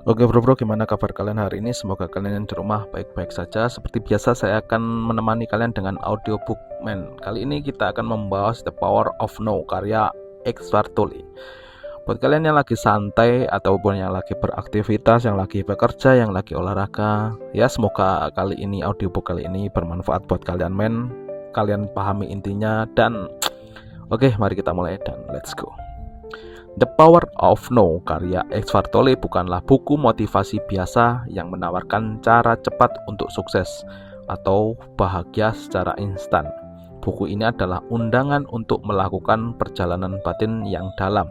Oke bro, gimana kabar kalian hari ini? Semoga kalian yang di rumah baik-baik saja. Seperti biasa saya akan menemani kalian dengan audiobook Man. Kali ini kita akan membahas The Power of No karya Eckhart Tolle. Buat kalian yang lagi santai ataupun yang lagi beraktivitas, yang lagi bekerja, yang lagi olahraga, ya semoga audiobook kali ini bermanfaat buat kalian men. Kalian pahami intinya dan oke, mari kita mulai dan let's go. The Power of No karya Eckhart Tolle bukanlah buku motivasi biasa yang menawarkan cara cepat untuk sukses atau bahagia secara instan. Buku ini adalah undangan untuk melakukan perjalanan batin yang dalam,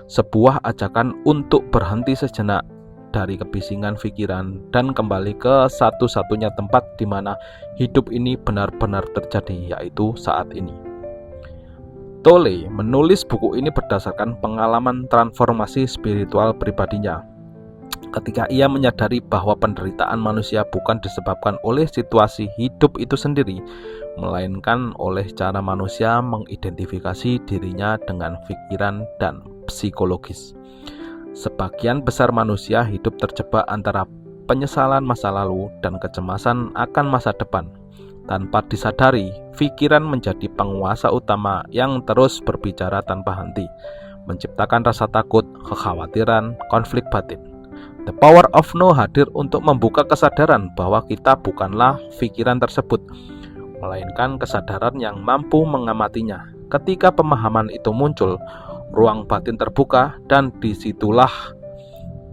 sebuah ajakan untuk berhenti sejenak dari kebisingan pikiran dan kembali ke satu-satunya tempat di mana hidup ini benar-benar terjadi, yaitu saat ini. Tolle menulis buku ini berdasarkan pengalaman transformasi spiritual pribadinya. Ketika ia menyadari bahwa penderitaan manusia bukan disebabkan oleh situasi hidup itu sendiri, melainkan oleh cara manusia mengidentifikasi dirinya dengan pikiran dan psikologis. Sebagian besar manusia hidup terjebak antara penyesalan masa lalu dan kecemasan akan masa depan. Tanpa disadari, pikiran menjadi penguasa utama yang terus berbicara tanpa henti, menciptakan rasa takut, kekhawatiran, konflik batin. The Power of No hadir untuk membuka kesadaran bahwa kita bukanlah pikiran tersebut, melainkan kesadaran yang mampu mengamatinya. Ketika pemahaman itu muncul, ruang batin terbuka dan disitulah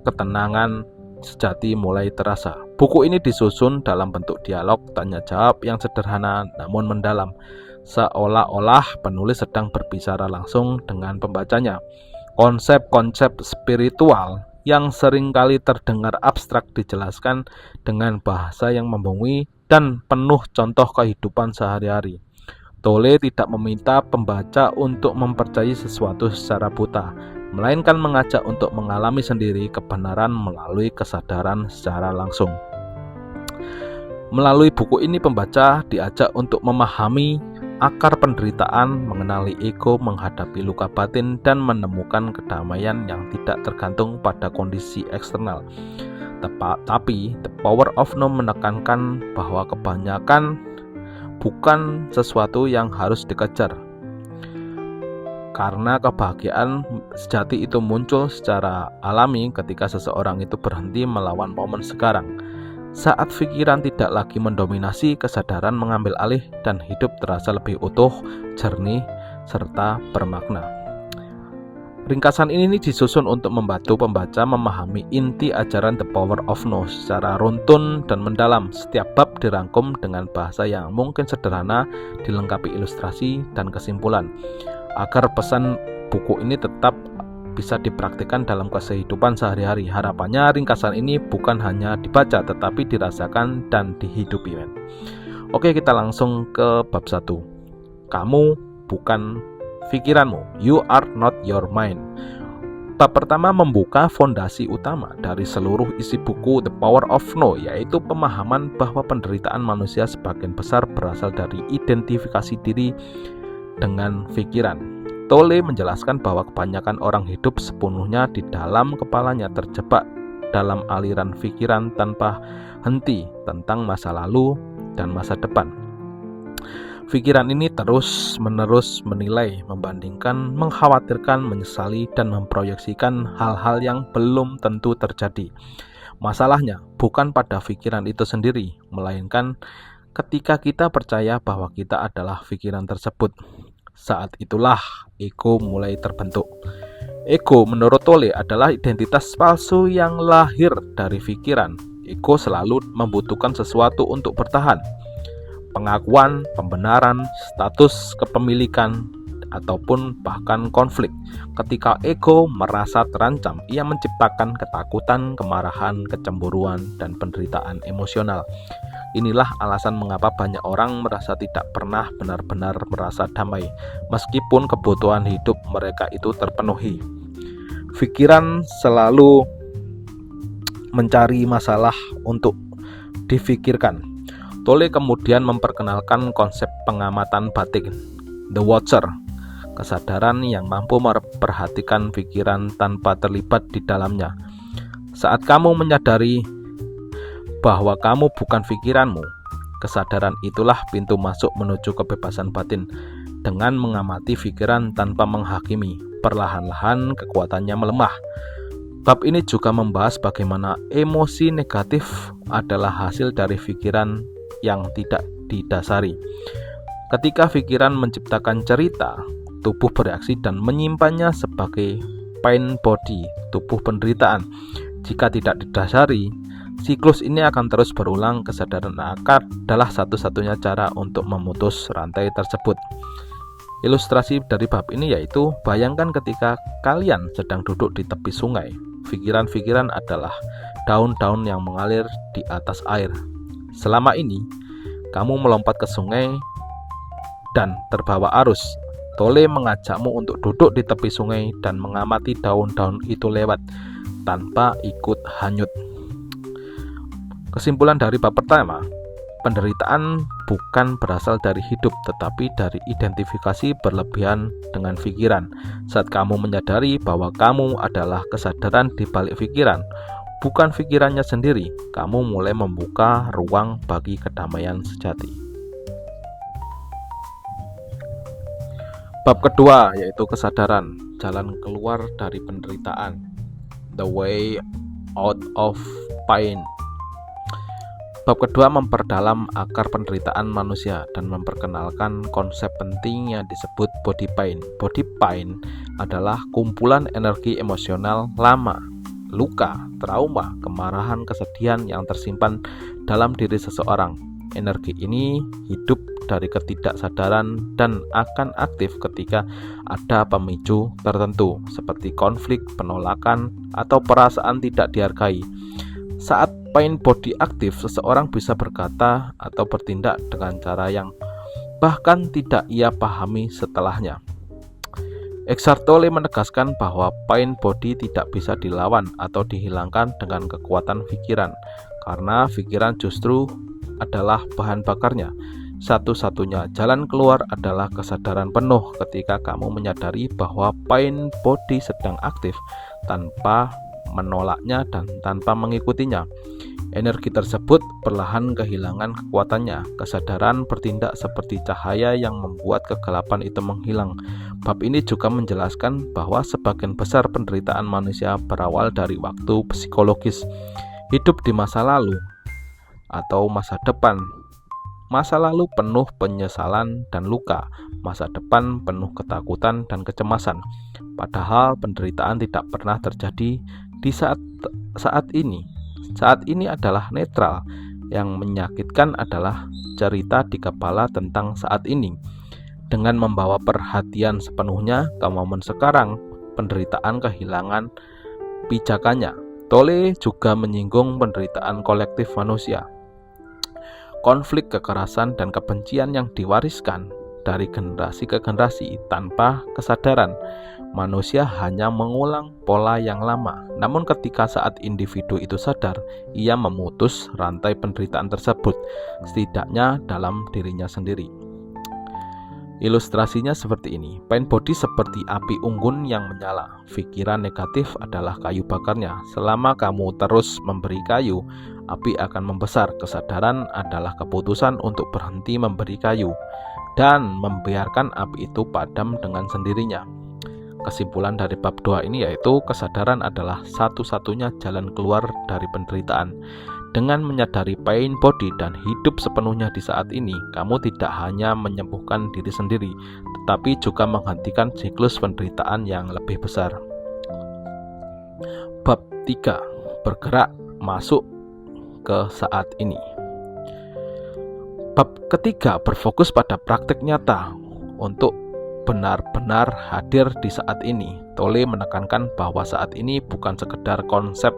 ketenangan sejati mulai terasa. Buku ini disusun dalam bentuk dialog tanya jawab yang sederhana namun mendalam, seolah-olah penulis sedang berbicara langsung dengan pembacanya. Konsep-konsep spiritual yang seringkali terdengar abstrak dijelaskan dengan bahasa yang membumi dan penuh contoh kehidupan sehari-hari. Tolle tidak meminta pembaca untuk mempercayai sesuatu secara buta, melainkan mengajak untuk mengalami sendiri kebenaran melalui kesadaran secara langsung. Melalui buku ini pembaca diajak untuk memahami akar penderitaan, mengenali ego, menghadapi luka batin, dan menemukan kedamaian yang tidak tergantung pada kondisi eksternal. Tapi The Power of No menekankan bahwa kebanyakan bukan sesuatu yang harus dikejar, karena kebahagiaan sejati itu muncul secara alami ketika seseorang itu berhenti melawan momen sekarang. Saat pikiran tidak lagi mendominasi, kesadaran mengambil alih dan hidup terasa lebih utuh, jernih, serta bermakna. Ringkasan ini disusun untuk membantu pembaca memahami inti ajaran The Power of No secara runtun dan mendalam. Setiap bab dirangkum dengan bahasa yang mungkin sederhana, dilengkapi ilustrasi dan kesimpulan, agar pesan buku ini tetap bisa dipraktikkan dalam kehidupan sehari-hari. Harapannya ringkasan ini bukan hanya dibaca tetapi dirasakan dan dihidupi. Oke, kita langsung ke bab 1. Kamu bukan pikiranmu. You are not your mind. Bab pertama membuka fondasi utama dari seluruh isi buku The Power of No, yaitu pemahaman bahwa penderitaan manusia sebagian besar berasal dari identifikasi diri dengan pikiran. Tolle menjelaskan bahwa kebanyakan orang hidup sepenuhnya di dalam kepalanya, terjebak dalam aliran pikiran tanpa henti tentang masa lalu dan masa depan. Pikiran ini terus-menerus menilai, membandingkan, mengkhawatirkan, menyesali, dan memproyeksikan hal-hal yang belum tentu terjadi. Masalahnya bukan pada pikiran itu sendiri, melainkan ketika kita percaya bahwa kita adalah pikiran tersebut. Saat itulah ego mulai terbentuk. Ego menurut Tolle adalah identitas palsu yang lahir dari pikiran. Ego selalu membutuhkan sesuatu untuk bertahan. Pengakuan, pembenaran, status kepemilikan, ataupun bahkan konflik. Ketika ego merasa terancam, ia menciptakan ketakutan, kemarahan, kecemburuan, dan penderitaan emosional. Inilah alasan mengapa banyak orang merasa tidak pernah benar-benar merasa damai, meskipun kebutuhan hidup mereka itu terpenuhi. Pikiran selalu mencari masalah untuk difikirkan. Tolle kemudian memperkenalkan konsep pengamatan batin, The Watcher, kesadaran yang mampu memperhatikan pikiran tanpa terlibat di dalamnya. Saat kamu menyadari bahwa kamu bukan pikiranmu, kesadaran itulah pintu masuk menuju kebebasan batin. Dengan mengamati pikiran tanpa menghakimi, perlahan-lahan kekuatannya melemah. Bab ini juga membahas bagaimana emosi negatif adalah hasil dari pikiran yang tidak didasari. Ketika pikiran menciptakan cerita, tubuh bereaksi dan menyimpannya sebagai pain body, tubuh penderitaan. Jika tidak didasari, siklus ini akan terus berulang. Kesadaran adalah satu-satunya cara untuk memutus rantai tersebut. Ilustrasi dari bab ini yaitu, bayangkan ketika kalian sedang duduk di tepi sungai. Pikiran-pikiran adalah daun-daun yang mengalir di atas air. Selama ini, kamu melompat ke sungai dan terbawa arus. Tolle mengajakmu untuk duduk di tepi sungai dan mengamati daun-daun itu lewat tanpa ikut hanyut. Kesimpulan dari bab pertama, penderitaan bukan berasal dari hidup, tetapi dari identifikasi berlebihan dengan pikiran. Saat kamu menyadari bahwa kamu adalah kesadaran di balik pikiran, bukan pikirannya sendiri, kamu mulai membuka ruang bagi kedamaian sejati. Bab kedua yaitu kesadaran, jalan keluar dari penderitaan, the way out of pain. Bab kedua memperdalam akar penderitaan manusia dan memperkenalkan konsep penting yang disebut body pain. Body pain adalah kumpulan energi emosional lama, luka, trauma, kemarahan, kesedihan yang tersimpan dalam diri seseorang. Energi ini hidup dari ketidaksadaran dan akan aktif ketika ada pemicu tertentu seperti konflik, penolakan, atau perasaan tidak dihargai. Saat pain body aktif, seseorang bisa berkata atau bertindak dengan cara yang bahkan tidak ia pahami setelahnya. Eckhart Tolle menegaskan bahwa pain body tidak bisa dilawan atau dihilangkan dengan kekuatan pikiran, karena pikiran justru adalah bahan bakarnya. Satu-satunya jalan keluar adalah kesadaran penuh ketika kamu menyadari bahwa pain body sedang aktif tanpa menolaknya dan tanpa mengikutinya. Energi tersebut perlahan kehilangan kekuatannya. Kesadaran bertindak seperti cahaya yang membuat kegelapan itu menghilang. Bab ini juga menjelaskan bahwa sebagian besar penderitaan manusia berawal dari waktu psikologis, hidup di masa lalu atau masa depan. Masa lalu penuh penyesalan dan luka, masa depan penuh ketakutan dan kecemasan. Padahal penderitaan tidak pernah terjadi di saat ini. Saat ini adalah netral. Yang menyakitkan adalah cerita di kepala tentang saat ini. Dengan membawa perhatian sepenuhnya ke momen sekarang, penderitaan kehilangan pijakannya. Tolle juga menyinggung penderitaan kolektif manusia. Konflik, kekerasan, dan kebencian yang diwariskan dari generasi ke generasi tanpa kesadaran. Manusia hanya mengulang pola yang lama. Namun ketika saat individu itu sadar, ia memutus rantai penderitaan tersebut, setidaknya dalam dirinya sendiri. Ilustrasinya seperti ini. Pain body seperti api unggun yang menyala. Pikiran negatif adalah kayu bakarnya. Selama kamu terus memberi kayu, api akan membesar. Kesadaran adalah keputusan untuk berhenti memberi kayu dan membiarkan api itu padam dengan sendirinya. Kesimpulan dari bab 2 ini yaitu kesadaran adalah satu-satunya jalan keluar dari penderitaan. Dengan menyadari pain body dan hidup sepenuhnya di saat ini, kamu tidak hanya menyembuhkan diri sendiri, tetapi juga menghentikan siklus penderitaan yang lebih besar. Bab 3. Bergerak masuk ke saat ini. Bab ketiga berfokus pada praktik nyata untuk benar-benar hadir di saat ini. Tolle menekankan bahwa saat ini bukan sekedar konsep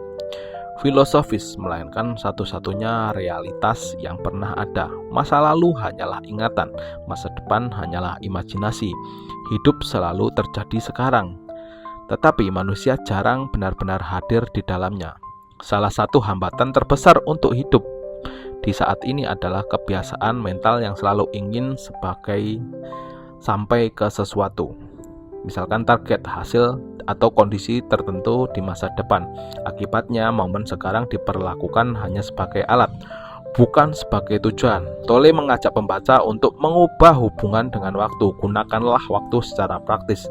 filosofis, melainkan satu-satunya realitas yang pernah ada. Masa lalu hanyalah ingatan, masa depan hanyalah imajinasi. Hidup selalu terjadi sekarang, tetapi manusia jarang benar-benar hadir di dalamnya. Salah satu hambatan terbesar untuk hidup di saat ini adalah kebiasaan mental yang selalu ingin sampai ke sesuatu. misalkan target, hasil, atau kondisi tertentu di masa depan. Akibatnya, momen sekarang diperlakukan hanya sebagai alat, bukan sebagai tujuan. Tolle mengajak pembaca untuk mengubah hubungan dengan waktu. Gunakanlah waktu secara praktis,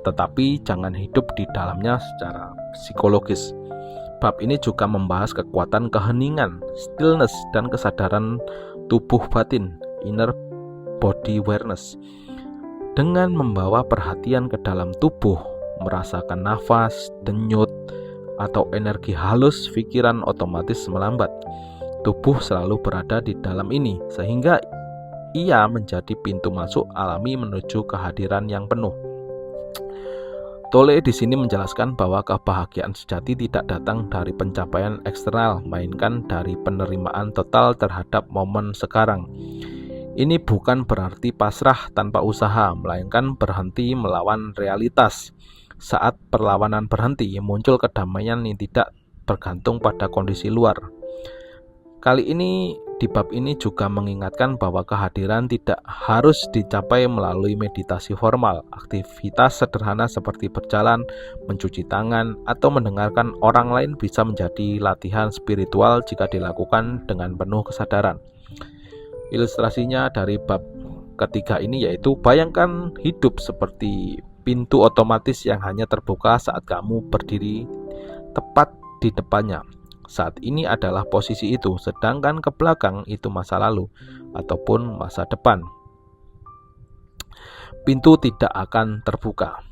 tetapi jangan hidup di dalamnya secara psikologis. Bab ini juga membahas kekuatan keheningan, stillness, dan kesadaran tubuh batin, inner body awareness. Dengan membawa perhatian ke dalam tubuh, merasakan nafas, denyut, atau energi halus, pikiran otomatis melambat. Tubuh selalu berada di dalam ini, sehingga ia menjadi pintu masuk alami menuju kehadiran yang penuh. Tolle di sini menjelaskan bahwa kebahagiaan sejati tidak datang dari pencapaian eksternal, melainkan dari penerimaan total terhadap momen sekarang. Ini bukan berarti pasrah tanpa usaha, melainkan berhenti melawan realitas. Saat perlawanan berhenti, muncul kedamaian yang tidak bergantung pada kondisi luar. Kali ini di bab ini juga mengingatkan bahwa kehadiran tidak harus dicapai melalui meditasi formal. Aktivitas sederhana seperti berjalan, mencuci tangan, atau mendengarkan orang lain bisa menjadi latihan spiritual jika dilakukan dengan penuh kesadaran. Ilustrasinya dari bab ketiga ini yaitu, bayangkan hidup seperti pintu otomatis yang hanya terbuka saat kamu berdiri tepat di depannya. Saat ini adalah posisi itu, sedangkan ke belakang itu masa lalu ataupun masa depan. Pintu tidak akan terbuka.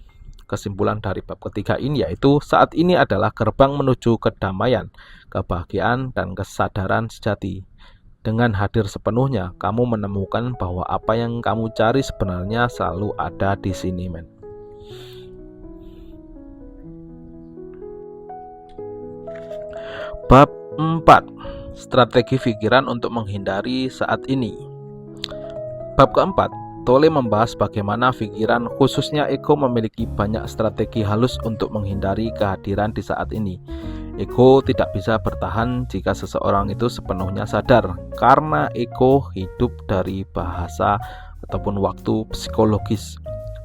Kesimpulan dari bab ketiga ini yaitu, saat ini adalah gerbang menuju kedamaian, kebahagiaan, dan kesadaran sejati. Dengan hadir sepenuhnya, kamu menemukan bahwa apa yang kamu cari sebenarnya selalu ada di sini, men. Bab 4. Strategi pikiran untuk menghindari saat ini. Bab keempat, Tolle membahas bagaimana pikiran, khususnya ego, memiliki banyak strategi halus untuk menghindari kehadiran di saat ini. Ego tidak bisa bertahan jika seseorang itu sepenuhnya sadar, karena ego hidup dari bahasa ataupun waktu psikologis,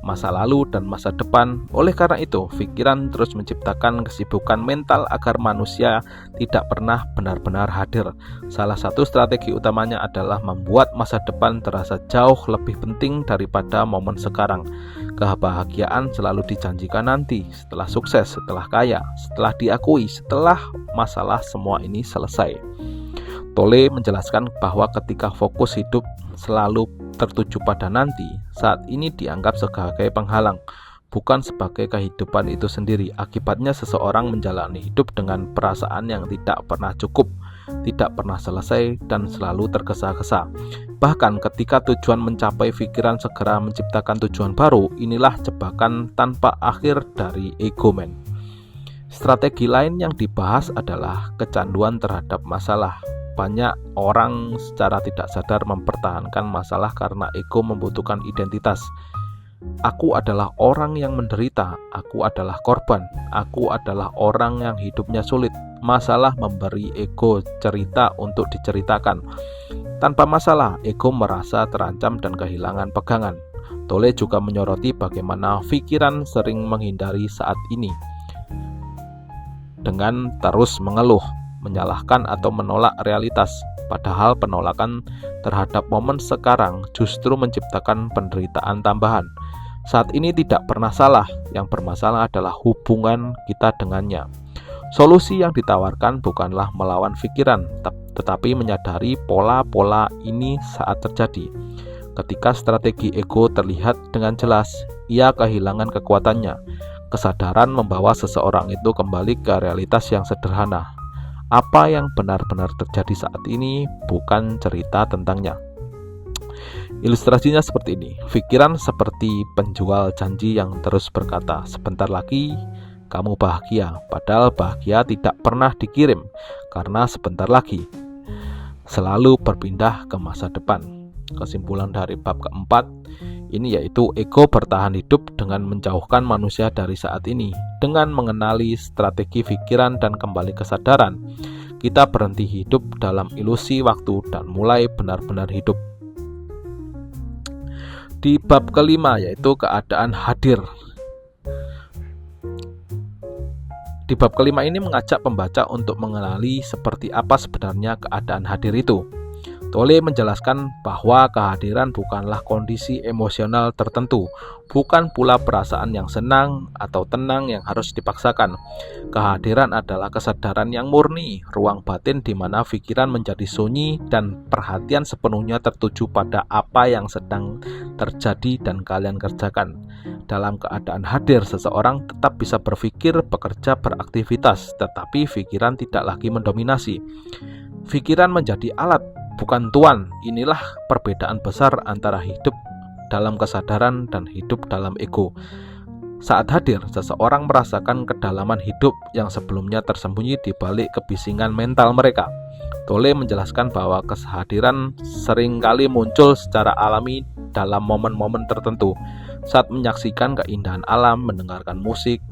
masa lalu dan masa depan. Oleh karena itu, pikiran terus menciptakan kesibukan mental agar manusia tidak pernah benar-benar hadir. Salah satu strategi utamanya adalah membuat masa depan terasa jauh lebih penting daripada momen sekarang. Kebahagiaan selalu dijanjikan nanti, setelah sukses, setelah kaya, setelah diakui, setelah masalah semua ini selesai. Tolle menjelaskan bahwa ketika fokus hidup selalu tertuju pada nanti, saat ini dianggap sebagai penghalang, bukan sebagai kehidupan itu sendiri. Akibatnya seseorang menjalani hidup dengan perasaan yang tidak pernah cukup, tidak pernah selesai, dan selalu tergesa-gesa. Bahkan ketika tujuan mencapai, pikiran segera menciptakan tujuan baru. Inilah jebakan tanpa akhir dari ego, men. Strategi lain yang dibahas adalah kecanduan terhadap masalah. Banyak orang secara tidak sadar mempertahankan masalah karena ego membutuhkan identitas. Aku adalah orang yang menderita, aku adalah korban, aku adalah orang yang hidupnya sulit. Masalah memberi ego cerita untuk diceritakan. Tanpa masalah, ego merasa terancam dan kehilangan pegangan. Tolle juga menyoroti bagaimana pikiran sering menghindari saat ini dengan terus mengeluh, menyalahkan, atau menolak realitas. Padahal penolakan terhadap momen sekarang justru menciptakan penderitaan tambahan. Saat ini tidak pernah salah, yang bermasalah adalah hubungan kita dengannya. Solusi yang ditawarkan bukanlah melawan pikiran, tetapi menyadari pola-pola ini saat terjadi. Ketika strategi ego terlihat dengan jelas, ia kehilangan kekuatannya. Kesadaran membawa seseorang itu kembali ke realitas yang sederhana. Apa yang benar-benar terjadi saat ini, bukan cerita tentangnya. Ilustrasinya seperti ini. Pikiran seperti penjual janji yang terus berkata, sebentar lagi kamu bahagia, padahal bahagia tidak pernah dikirim, karena sebentar lagi selalu berpindah ke masa depan. Kesimpulan dari bab keempat ini yaitu, ego bertahan hidup dengan menjauhkan manusia dari saat ini. Dengan mengenali strategi pikiran dan kembali kesadaran, kita berhenti hidup dalam ilusi waktu dan mulai benar-benar hidup. Di bab kelima, yaitu keadaan hadir. Di bab kelima ini mengajak pembaca untuk mengenali seperti apa sebenarnya keadaan hadir itu. Tolle menjelaskan bahwa kehadiran bukanlah kondisi emosional tertentu, bukan pula perasaan yang senang atau tenang yang harus dipaksakan. Kehadiran adalah kesadaran yang murni, ruang batin di mana pikiran menjadi sunyi dan perhatian sepenuhnya tertuju pada apa yang sedang terjadi dan kalian kerjakan. Dalam keadaan hadir, seseorang tetap bisa berpikir, bekerja, beraktivitas, tetapi pikiran tidak lagi mendominasi. Pikiran menjadi alat, bukan tuan. Inilah perbedaan besar antara hidup dalam kesadaran dan hidup dalam ego. Saat hadir, seseorang merasakan kedalaman hidup yang sebelumnya tersembunyi di balik kebisingan mental mereka. Tolle menjelaskan bahwa kehadiran seringkali muncul secara alami dalam momen-momen tertentu, saat menyaksikan keindahan alam, mendengarkan musik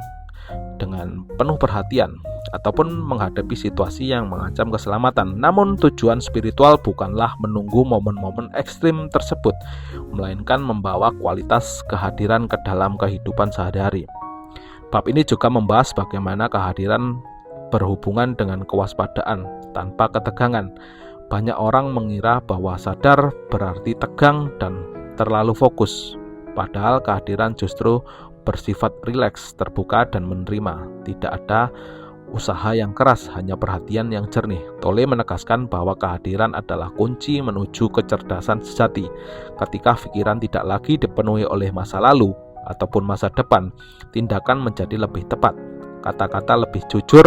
dengan penuh perhatian, ataupun menghadapi situasi yang mengancam keselamatan. Namun tujuan spiritual bukanlah menunggu momen-momen ekstrim tersebut, melainkan membawa kualitas kehadiran ke dalam kehidupan sehari-hari. Bab ini juga membahas bagaimana kehadiran berhubungan dengan kewaspadaan tanpa ketegangan. Banyak orang mengira bahwa sadar berarti tegang dan terlalu fokus, padahal kehadiran justru bersifat rileks, terbuka, dan menerima. Tidak ada usaha yang keras, hanya perhatian yang jernih. Tolle menegaskan bahwa kehadiran adalah kunci menuju kecerdasan sejati. Ketika pikiran tidak lagi dipenuhi oleh masa lalu ataupun masa depan, tindakan menjadi lebih tepat, kata-kata lebih jujur,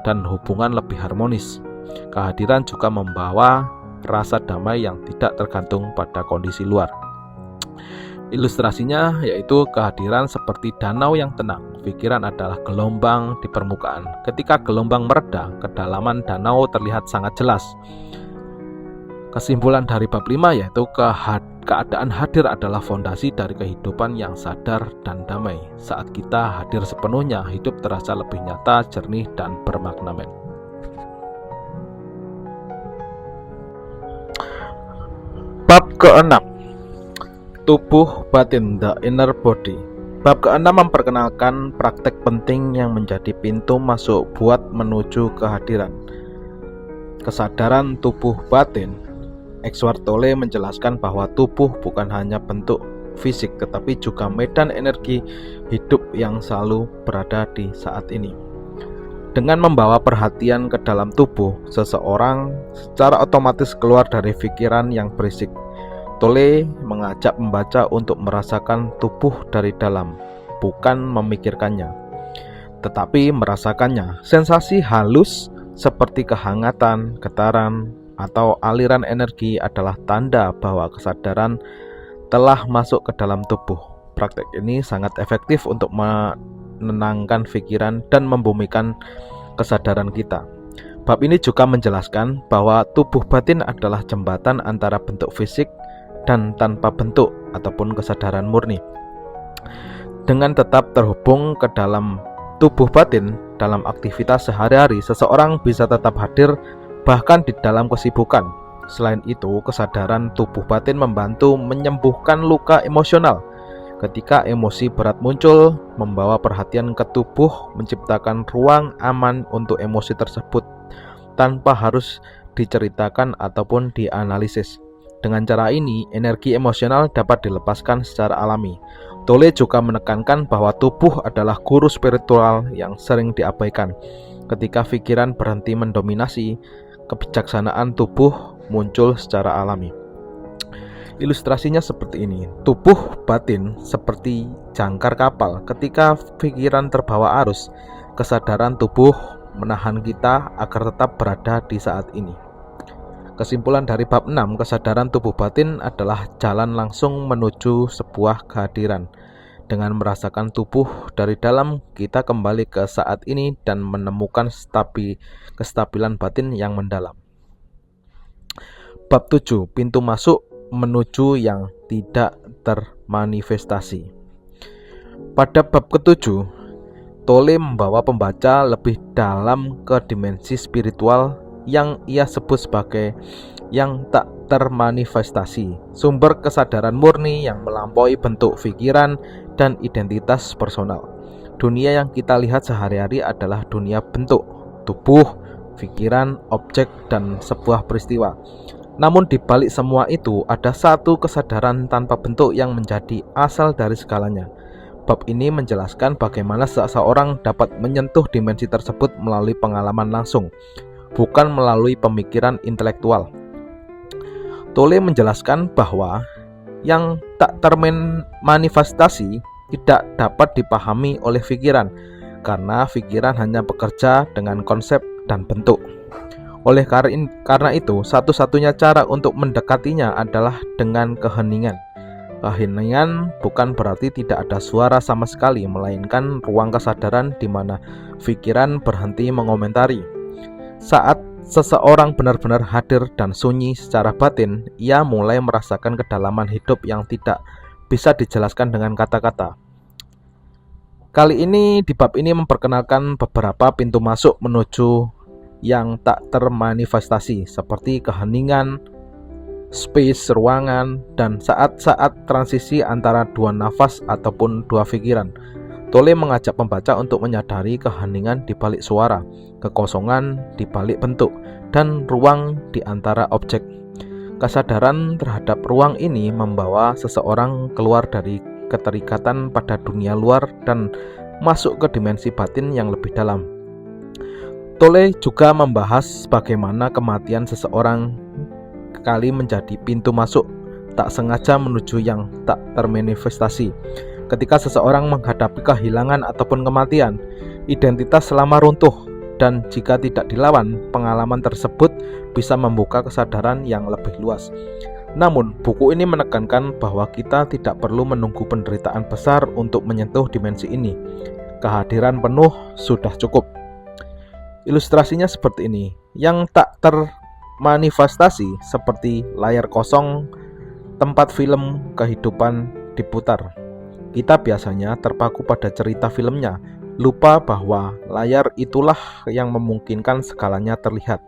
dan hubungan lebih harmonis. Kehadiran juga membawa rasa damai yang tidak tergantung pada kondisi luar. Ilustrasinya yaitu kehadiran seperti danau yang tenang. Pikiran adalah gelombang di permukaan. Ketika gelombang mereda, kedalaman danau terlihat sangat jelas. Kesimpulan dari bab 5 yaitu keadaan hadir adalah fondasi dari kehidupan yang sadar dan damai. Saat kita hadir sepenuhnya, hidup terasa lebih nyata, jernih, dan bermakna. Bab ke-6, tubuh batin, the inner body. Bab ke-6 memperkenalkan praktek penting yang menjadi pintu masuk buat menuju kehadiran kesadaran tubuh batin. Eckhart Tolle menjelaskan bahwa tubuh bukan hanya bentuk fisik, tetapi juga medan energi hidup yang selalu berada di saat ini. Dengan membawa perhatian ke dalam tubuh, seseorang secara otomatis keluar dari pikiran yang berisik. Tolle mengajak pembaca untuk merasakan tubuh dari dalam, bukan memikirkannya, tetapi merasakannya. Sensasi halus seperti kehangatan, getaran, atau aliran energi adalah tanda bahwa kesadaran telah masuk ke dalam tubuh. Praktek ini sangat efektif untuk menenangkan pikiran dan membumikan kesadaran kita. Bab ini juga menjelaskan bahwa tubuh batin adalah jembatan antara bentuk fisik dan tanpa bentuk ataupun kesadaran murni. Dengan tetap terhubung ke dalam tubuh batin dalam aktivitas sehari-hari, seseorang bisa tetap hadir bahkan di dalam kesibukan. Selain itu, kesadaran tubuh batin membantu menyembuhkan luka emosional. Ketika emosi berat muncul, membawa perhatian ke tubuh menciptakan ruang aman untuk emosi tersebut tanpa harus diceritakan ataupun dianalisis. Dengan cara ini, energi emosional dapat dilepaskan secara alami. Tolle juga menekankan bahwa tubuh adalah guru spiritual yang sering diabaikan. Ketika pikiran berhenti mendominasi, kebijaksanaan tubuh muncul secara alami. Ilustrasinya seperti ini. Tubuh batin seperti jangkar kapal. Ketika pikiran terbawa arus, kesadaran tubuh menahan kita agar tetap berada di saat ini. Kesimpulan dari bab 6, kesadaran tubuh batin adalah jalan langsung menuju sebuah kehadiran. Dengan merasakan tubuh dari dalam, kita kembali ke saat ini dan menemukan kestabilan batin yang mendalam. Bab 7, pintu masuk menuju yang tidak termanifestasi. Pada bab ke-7, Tolle membawa pembaca lebih dalam ke dimensi spiritual yang ia sebut sebagai yang tak termanifestasi, sumber kesadaran murni yang melampaui bentuk pikiran dan identitas personal. Dunia yang kita lihat sehari-hari adalah dunia bentuk, tubuh, pikiran, objek, dan sebuah peristiwa. Namun di balik semua itu ada satu kesadaran tanpa bentuk yang menjadi asal dari segalanya. Bab ini menjelaskan bagaimana seseorang dapat menyentuh dimensi tersebut melalui pengalaman langsung, bukan melalui pemikiran intelektual. Tolle menjelaskan bahwa yang tak termanifestasi tidak dapat dipahami oleh pikiran, karena pikiran hanya bekerja dengan konsep dan bentuk. Oleh karena itu, satu-satunya cara untuk mendekatinya adalah dengan keheningan. Keheningan bukan berarti tidak ada suara sama sekali, melainkan ruang kesadaran di mana pikiran berhenti mengomentari. Saat seseorang benar-benar hadir dan sunyi secara batin, ia mulai merasakan kedalaman hidup yang tidak bisa dijelaskan dengan kata-kata. Kali ini di bab ini memperkenalkan beberapa pintu masuk menuju yang tak termanifestasi, seperti keheningan, space, ruangan, dan saat-saat transisi antara dua nafas ataupun dua pikiran. Tolle mengajak pembaca untuk menyadari keheningan di balik suara, kekosongan di balik bentuk, dan ruang di antara objek. Kesadaran terhadap ruang ini membawa seseorang keluar dari keterikatan pada dunia luar dan masuk ke dimensi batin yang lebih dalam. Tolle juga membahas bagaimana kematian seseorang kali menjadi pintu masuk tak sengaja menuju yang tak termanifestasi. Ketika seseorang menghadapi kehilangan ataupun kematian, identitas selama runtuh, dan jika tidak dilawan, pengalaman tersebut bisa membuka kesadaran yang lebih luas. Namun, buku ini menekankan bahwa kita tidak perlu menunggu penderitaan besar untuk menyentuh dimensi ini. Kehadiran penuh sudah cukup. Ilustrasinya seperti ini. Yang tak termanifestasi seperti layar kosong tempat film kehidupan diputar. Kita biasanya terpaku pada cerita filmnya, lupa bahwa layar itulah yang memungkinkan segalanya terlihat.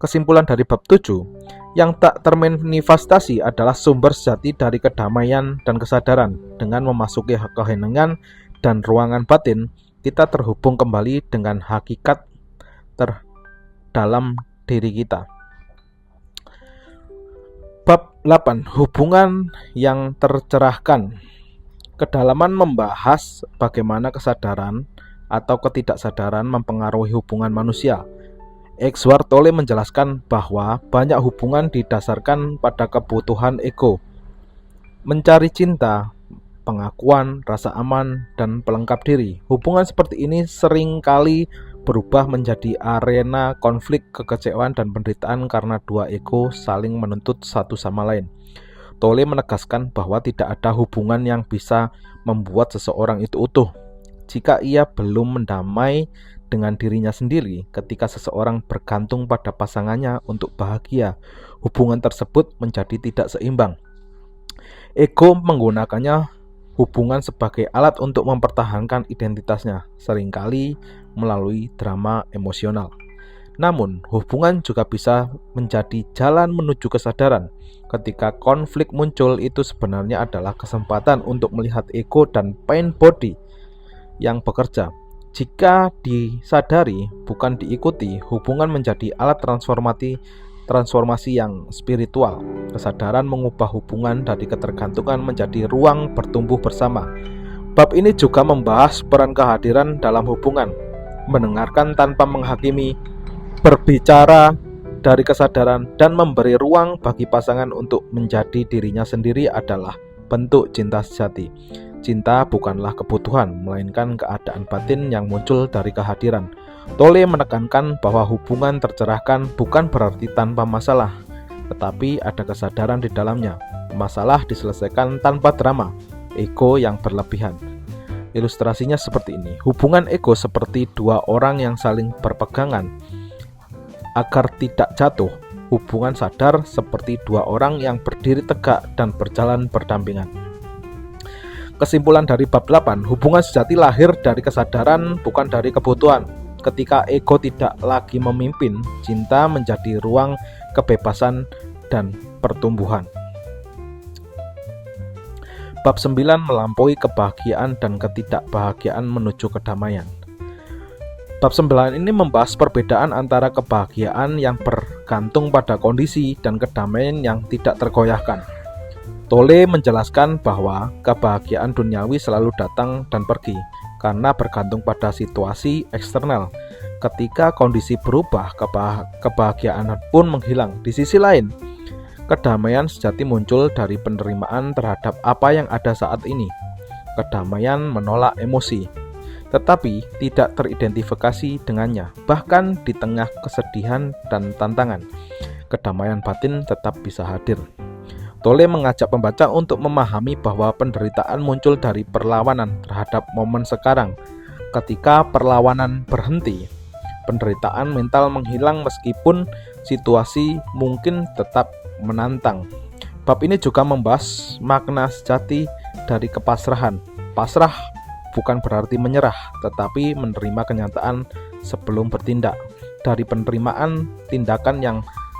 Kesimpulan dari bab 7, yang tak termanifestasi adalah sumber sejati dari kedamaian dan kesadaran. Dengan memasuki keheningan dan ruangan batin, kita terhubung kembali dengan hakikat terdalam diri kita. Bab 8, hubungan yang tercerahkan. Kedalaman membahas bagaimana kesadaran atau ketidaksadaran mempengaruhi hubungan manusia. Eckhart Tolle menjelaskan bahwa banyak hubungan didasarkan pada kebutuhan ego, mencari cinta, pengakuan, rasa aman, dan pelengkap diri. Hubungan seperti ini seringkali berubah menjadi arena konflik, kekecewaan, dan penderitaan karena dua ego saling menuntut satu sama lain. Tolle menegaskan bahwa tidak ada hubungan yang bisa membuat seseorang itu utuh jika ia belum mendamai dengan dirinya sendiri. Ketika seseorang bergantung pada pasangannya untuk bahagia, hubungan tersebut menjadi tidak seimbang. Ego menggunakannya hubungan sebagai alat untuk mempertahankan identitasnya, seringkali melalui drama emosional. Namun, hubungan juga bisa menjadi jalan menuju kesadaran. Ketika konflik muncul, itu sebenarnya adalah kesempatan untuk melihat ego dan pain body yang bekerja. Jika disadari, bukan diikuti, hubungan menjadi alat transformasi yang spiritual. Kesadaran mengubah hubungan dari ketergantungan menjadi ruang bertumbuh bersama. Bab ini juga membahas peran kehadiran dalam hubungan, mendengarkan tanpa menghakimi, berbicara dari kesadaran, dan memberi ruang bagi pasangan untuk menjadi dirinya sendiri adalah bentuk cinta sejati. Cinta bukanlah kebutuhan, melainkan keadaan batin yang muncul dari kehadiran. Tolle menekankan bahwa hubungan tercerahkan bukan berarti tanpa masalah, tetapi ada kesadaran di dalamnya. Masalah diselesaikan tanpa drama, ego yang berlebihan. Ilustrasinya seperti ini. Hubungan ego seperti dua orang yang saling berpegangan agar tidak jatuh. Hubungan sadar seperti dua orang yang berdiri tegak dan berjalan berdampingan. Kesimpulan dari bab 8, hubungan sejati lahir dari kesadaran, bukan dari kebutuhan. ketika ego tidak lagi memimpin, cinta menjadi ruang kebebasan dan pertumbuhan. Bab 9 melampaui kebahagiaan dan ketidakbahagiaan menuju kedamaian. Bab 9 ini membahas perbedaan antara kebahagiaan yang bergantung pada kondisi dan kedamaian yang tidak tergoyahkan. Tolle menjelaskan bahwa kebahagiaan duniawi selalu datang dan pergi karena bergantung pada situasi eksternal. Ketika kondisi berubah, kebahagiaan pun menghilang. Di sisi lain, kedamaian sejati muncul dari penerimaan terhadap apa yang ada saat ini. Kedamaian menolak emosi, tetapi tidak teridentifikasi dengannya. Bahkan di tengah kesedihan dan tantangan, kedamaian batin tetap bisa hadir. Tolle mengajak pembaca untuk memahami bahwa penderitaan muncul dari perlawanan terhadap momen sekarang. Ketika perlawanan berhenti, penderitaan mental menghilang meskipun situasi mungkin tetap menantang. Bab ini juga membahas makna sejati dari kepasrahan. Pasrah bukan berarti menyerah, tetapi menerima kenyataan sebelum bertindak. Dari penerimaan, tindakan yang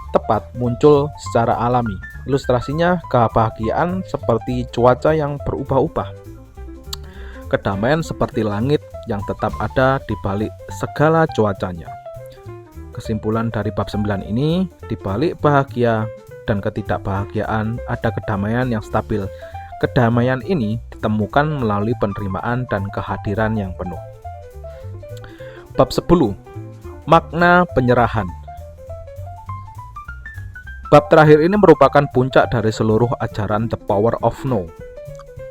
tepat muncul secara alami. Ilustrasinya, kebahagiaan seperti cuaca yang berubah-ubah. Kedamaian seperti langit yang tetap ada di balik segala cuacanya. Kesimpulan dari bab 9 ini, di balik bahagia dan ketidakbahagiaan ada kedamaian yang stabil. Kedamaian ini ditemukan melalui penerimaan dan kehadiran yang penuh. Bab 10. Makna penyerahan. Bab terakhir ini merupakan puncak dari seluruh ajaran The Power of No.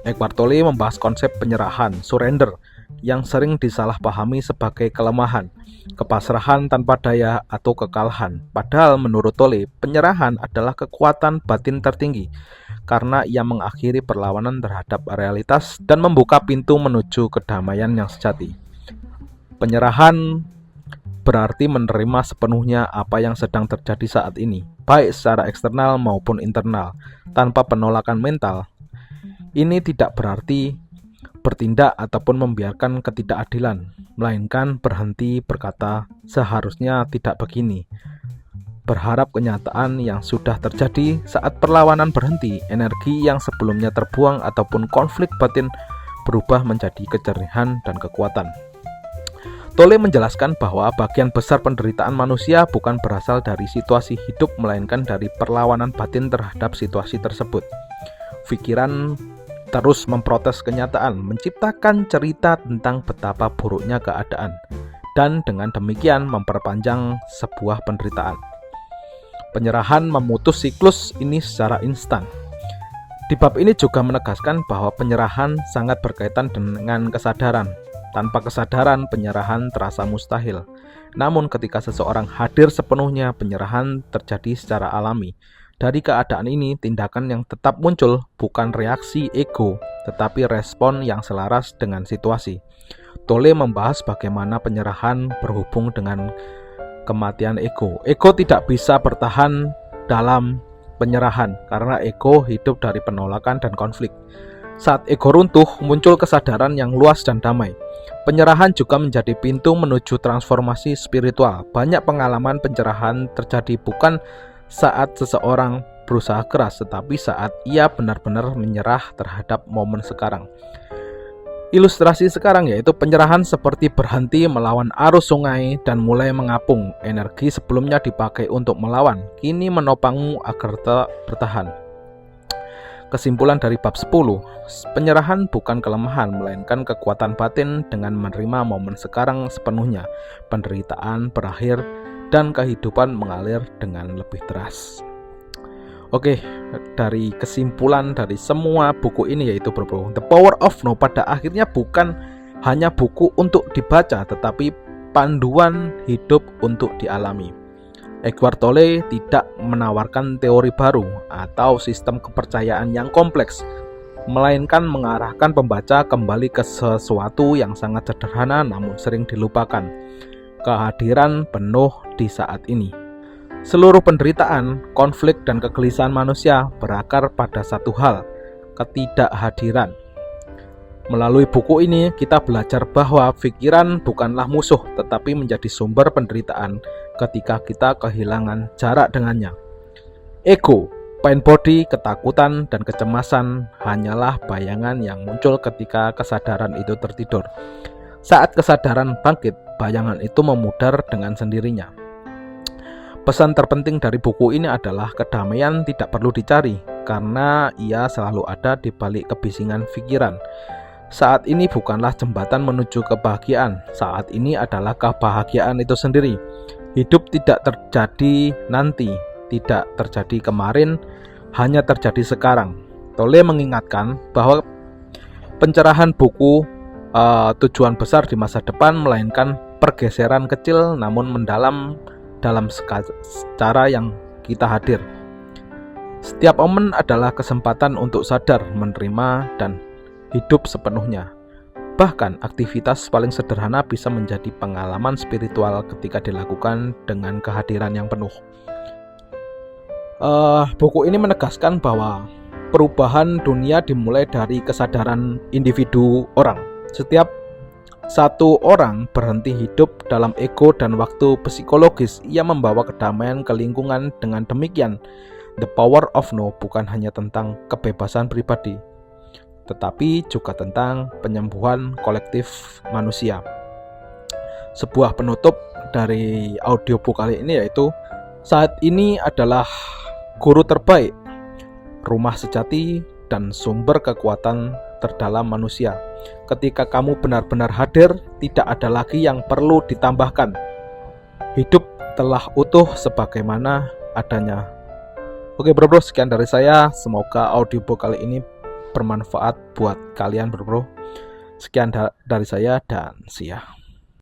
Eckhart Tolle membahas konsep penyerahan, surrender, yang sering disalahpahami sebagai kelemahan, kepasrahan tanpa daya, atau kekalahan. Padahal menurut Tolle, penyerahan adalah kekuatan batin tertinggi, karena ia mengakhiri perlawanan terhadap realitas dan membuka pintu menuju kedamaian yang sejati. Penyerahan berarti menerima sepenuhnya apa yang sedang terjadi saat ini, baik secara eksternal maupun internal, tanpa penolakan mental. Ini tidak berarti bertindak ataupun membiarkan ketidakadilan, melainkan berhenti berkata, seharusnya tidak begini. Berharap kenyataan yang sudah terjadi saat perlawanan berhenti, energi yang sebelumnya terbuang ataupun konflik batin berubah menjadi kejerihan dan kekuatan. Tolle menjelaskan bahwa bagian besar penderitaan manusia bukan berasal dari situasi hidup, melainkan dari perlawanan batin terhadap situasi tersebut. Pikiran terus memprotes kenyataan, menciptakan cerita tentang betapa buruknya keadaan, dan dengan demikian memperpanjang sebuah penderitaan. Penyerahan memutus siklus ini secara instan. Di bab ini juga menegaskan bahwa penyerahan sangat berkaitan dengan kesadaran. Tanpa kesadaran, penyerahan terasa mustahil. Namun ketika seseorang hadir sepenuhnya, penyerahan terjadi secara alami. Dari keadaan ini, tindakan yang tetap muncul bukan reaksi ego, tetapi respon yang selaras dengan situasi. Tolle membahas bagaimana penyerahan berhubung dengan kematian ego. Ego tidak bisa bertahan dalam penyerahan, karena ego hidup dari penolakan dan konflik. Saat ego runtuh, muncul kesadaran yang luas dan damai. Penyerahan juga menjadi pintu menuju transformasi spiritual. Banyak pengalaman penyerahan terjadi bukan saat seseorang berusaha keras, tetapi saat ia benar-benar menyerah terhadap momen sekarang. Ilustrasi sekarang yaitu penyerahan seperti berhenti melawan arus sungai dan mulai mengapung. Energi sebelumnya dipakai untuk melawan, kini menopangmu agar tetap bertahan. Kesimpulan dari bab 10, penyerahan bukan kelemahan, melainkan kekuatan batin. Dengan menerima momen sekarang sepenuhnya, penderitaan berakhir dan kehidupan mengalir dengan lebih deras. Oke, dari kesimpulan dari semua buku ini yaitu berhubung The Power of No pada akhirnya bukan hanya buku untuk dibaca, tetapi panduan hidup untuk dialami. Eckhart Tolle tidak menawarkan teori baru atau sistem kepercayaan yang kompleks, melainkan mengarahkan pembaca kembali ke sesuatu yang sangat sederhana namun sering dilupakan, kehadiran penuh di saat ini. Seluruh penderitaan, konflik, dan kegelisahan manusia berakar pada satu hal, ketidakhadiran. Melalui buku ini, kita belajar bahwa pikiran bukanlah musuh, tetapi menjadi sumber penderitaan ketika kita kehilangan jarak dengannya. Ego, pain body, ketakutan, dan kecemasan hanyalah bayangan yang muncul ketika kesadaran itu tertidur. Saat kesadaran bangkit, bayangan itu memudar dengan sendirinya. Pesan terpenting dari buku ini adalah kedamaian tidak perlu dicari, karena ia selalu ada di balik kebisingan pikiran. Saat ini bukanlah jembatan menuju kebahagiaan. Saat ini adalah kebahagiaan itu sendiri. Hidup tidak terjadi nanti, tidak terjadi kemarin, hanya terjadi sekarang. Tolle mengingatkan bahwa pencerahan buku tujuan besar di masa depan melainkan pergeseran kecil namun mendalam dalam cara yang kita hadir. Setiap momen adalah kesempatan untuk sadar, menerima, dan hidup sepenuhnya. Bahkan aktivitas paling sederhana bisa menjadi pengalaman spiritual ketika dilakukan dengan kehadiran yang penuh. Buku ini menegaskan bahwa perubahan dunia dimulai dari kesadaran individu orang. Setiap satu orang berhenti hidup dalam ego dan waktu psikologis, ia membawa kedamaian ke lingkungan. Dengan demikian, the power of no bukan hanya tentang kebebasan pribadi, tetapi juga tentang penyembuhan kolektif manusia. Sebuah penutup dari audiobook kali ini yaitu, saat ini adalah guru terbaik, rumah sejati, dan sumber kekuatan terdalam manusia. Ketika kamu benar-benar hadir, tidak ada lagi yang perlu ditambahkan. Hidup telah utuh sebagaimana adanya. Oke bro, sekian dari saya. Semoga audiobook kali ini bermanfaat buat kalian bro. Sekian dari saya dan see ya.